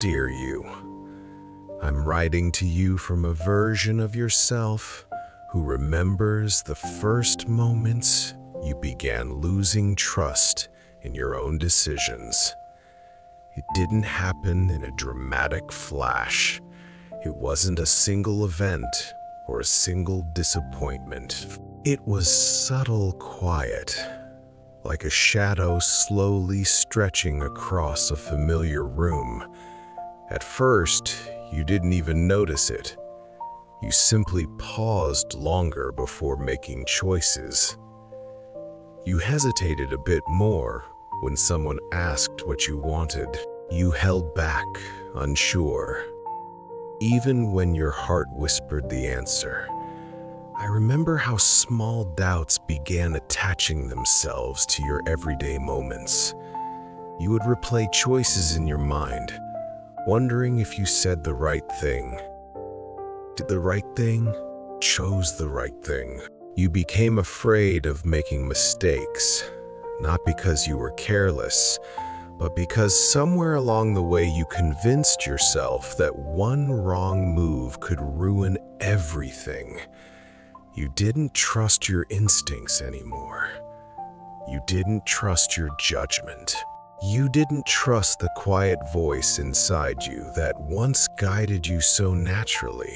Dear you, I'm writing to you from a version of yourself who remembers the first moments you began losing trust in your own decisions. It didn't happen in a dramatic flash. It wasn't a single event or a single disappointment. It was subtle quiet, like a shadow slowly stretching across a familiar room. At first, you didn't even notice it. You simply paused longer before making choices. You hesitated a bit more when someone asked what you wanted. You held back, unsure. Even when your heart whispered the answer. I remember how small doubts began attaching themselves to your everyday moments. You would replay choices in your mind, wondering if you said the right thing, did the right thing, chose the right thing. You became afraid of making mistakes, not because you were careless, but because somewhere along the way you convinced yourself that one wrong move could ruin everything. You didn't trust your instincts anymore. You didn't trust your judgment. You didn't trust the quiet voice inside you that once guided you so naturally.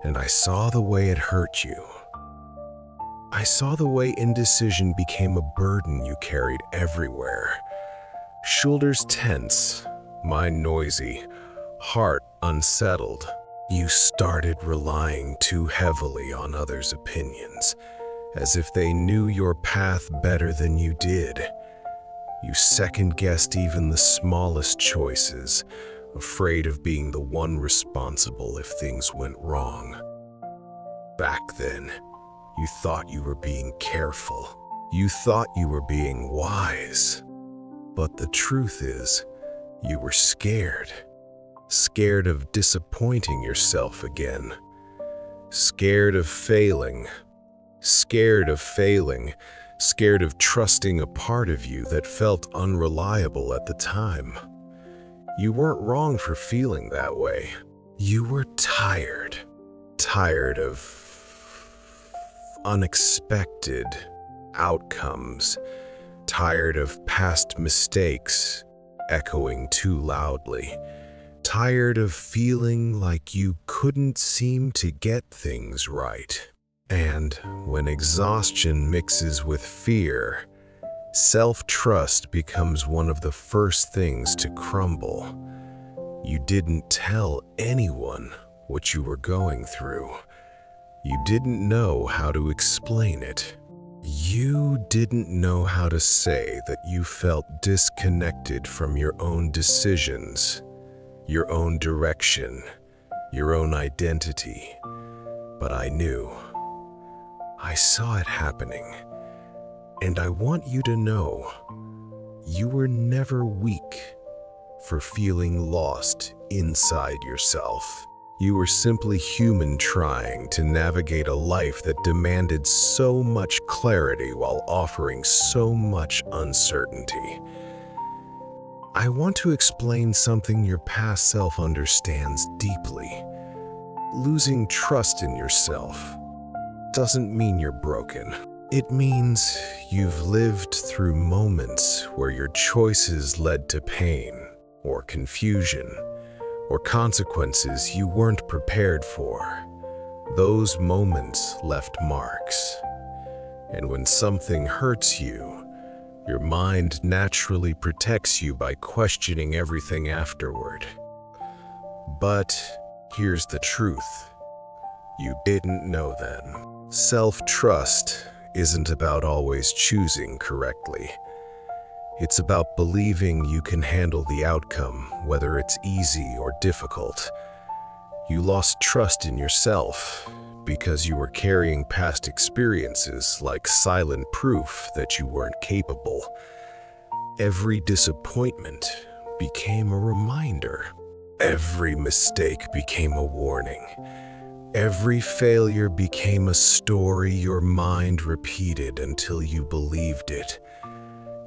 And I saw the way it hurt you. I saw the way indecision became a burden you carried everywhere. Shoulders tense, mind noisy, heart unsettled. You started relying too heavily on others' opinions, as if they knew your path better than you did. You second-guessed even the smallest choices, afraid of being the one responsible if things went wrong. Back then, you thought you were being careful. You thought you were being wise. But the truth is, you were scared. Scared of disappointing yourself again. Scared of failing. Scared of failing. Scared of trusting a part of you that felt unreliable at the time. You weren't wrong for feeling that way. You were tired. Tired of unexpected outcomes. Tired of past mistakes echoing too loudly. Tired of feeling like you couldn't seem to get things right. And when exhaustion mixes with fear, self-trust becomes one of the first things to crumble. You didn't tell anyone what you were going through. You didn't know how to explain it. You didn't know how to say that you felt disconnected from your own decisions, your own direction, your own identity. But I knew. I saw it happening. And I want you to know, you were never weak for feeling lost inside yourself. You were simply human trying to navigate a life that demanded so much clarity while offering so much uncertainty. I want to explain something your past self understands deeply. Losing trust in yourself doesn't mean you're broken. It means you've lived through moments where your choices led to pain or confusion or consequences you weren't prepared for. Those moments left marks. And when something hurts you, your mind naturally protects you by questioning everything afterward. But here's the truth. You didn't know then. Self-trust isn't about always choosing correctly. It's about believing you can handle the outcome, whether it's easy or difficult. You lost trust in yourself because you were carrying past experiences like silent proof that you weren't capable. Every disappointment became a reminder. Every mistake became a warning. Every failure became a story your mind repeated until you believed it.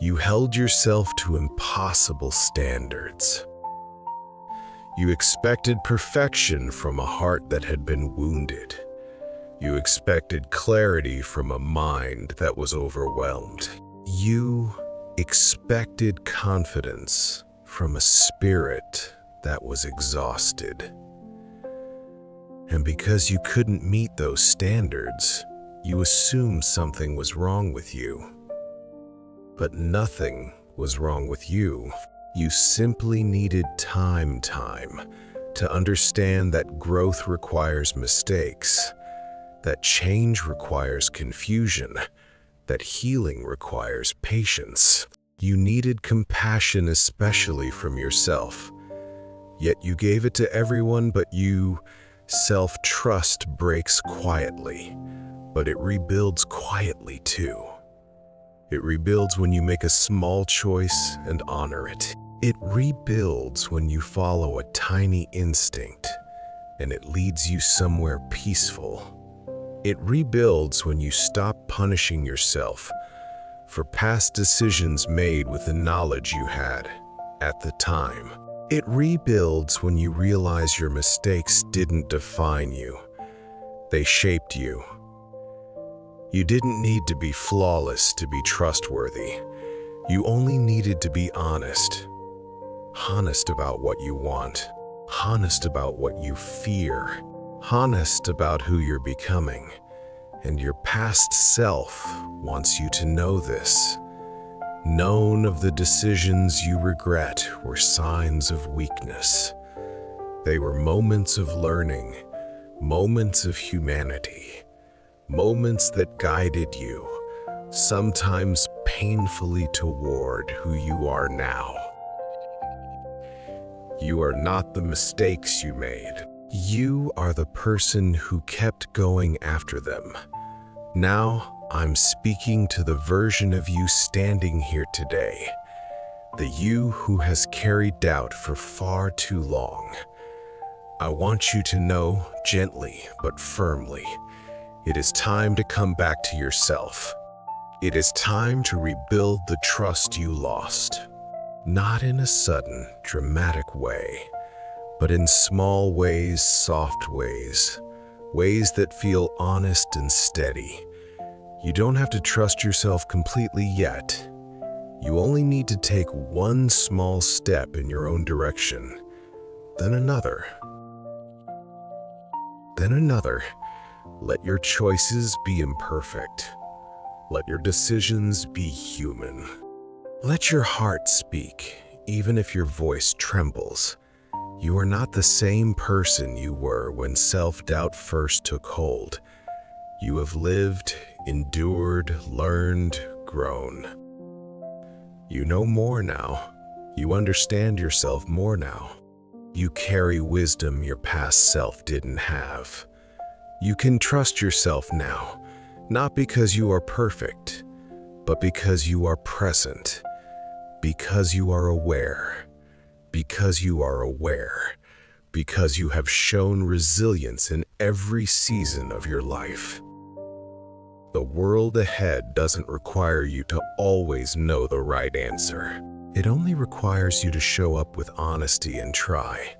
You held yourself to impossible standards. You expected perfection from a heart that had been wounded. You expected clarity from a mind that was overwhelmed. You expected confidence from a spirit that was exhausted. And because you couldn't meet those standards, you assumed something was wrong with you. But nothing was wrong with you. You simply needed time to understand that growth requires mistakes, that change requires confusion, that healing requires patience. You needed compassion, especially from yourself. Yet you gave it to everyone but you. Self-trust breaks quietly, but it rebuilds quietly too. It rebuilds when you make a small choice and honor it. It rebuilds when you follow a tiny instinct and it leads you somewhere peaceful. It rebuilds when you stop punishing yourself for past decisions made with the knowledge you had at the time. It rebuilds when you realize your mistakes didn't define you. They shaped you. You didn't need to be flawless to be trustworthy. You only needed to be honest. Honest about what you want. Honest about what you fear. Honest about who you're becoming. And your past self wants you to know this. None of the decisions you regret were signs of weakness. They were moments of learning, moments of humanity, moments that guided you, sometimes painfully toward who you are now. You are not the mistakes you made. You are the person who kept going after them. Now, I'm speaking to the version of you standing here today, the you who has carried doubt for far too long. I want you to know, gently but firmly, it is time to come back to yourself. It is time to rebuild the trust you lost. Not in a sudden, dramatic way, but in small ways, soft ways, ways that feel honest and steady. You don't have to trust yourself completely yet. You only need to take one small step in your own direction, then another. Then another. Let your choices be imperfect. Let your decisions be human. Let your heart speak, even if your voice trembles. You are not the same person you were when self-doubt first took hold. You have lived, endured, learned, grown. You know more now. You understand yourself more now. You carry wisdom your past self didn't have. You can trust yourself now, not because you are perfect, but because you are present, because you are aware, because you are aware, because you have shown resilience in every season of your life. The world ahead doesn't require you to always know the right answer. It only requires you to show up with honesty and try.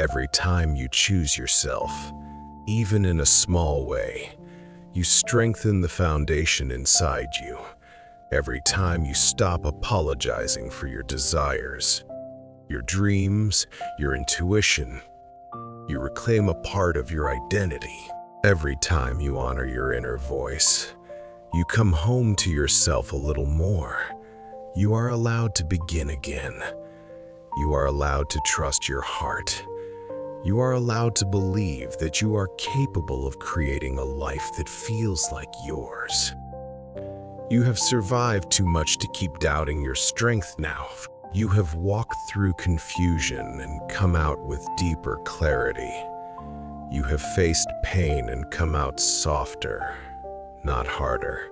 Every time you choose yourself, even in a small way, you strengthen the foundation inside you. Every time you stop apologizing for your desires, your dreams, your intuition, you reclaim a part of your identity. Every time you honor your inner voice, you come home to yourself a little more. You are allowed to begin again. You are allowed to trust your heart. You are allowed to believe that you are capable of creating a life that feels like yours. You have survived too much to keep doubting your strength now. You have walked through confusion and come out with deeper clarity. You have faced pain and come out softer, not harder.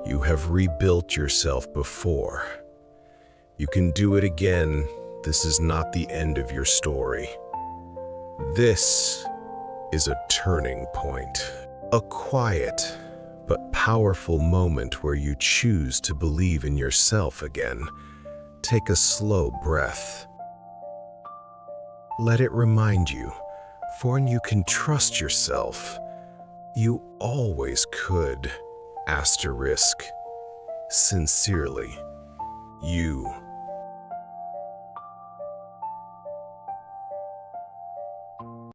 You have rebuilt yourself before. You can do it again. This is not the end of your story. This is a turning point, a quiet but powerful moment where you choose to believe in yourself again. Take a slow breath. Let it remind you, for when you can trust yourself, you always could. Asterisk. Sincerely, you.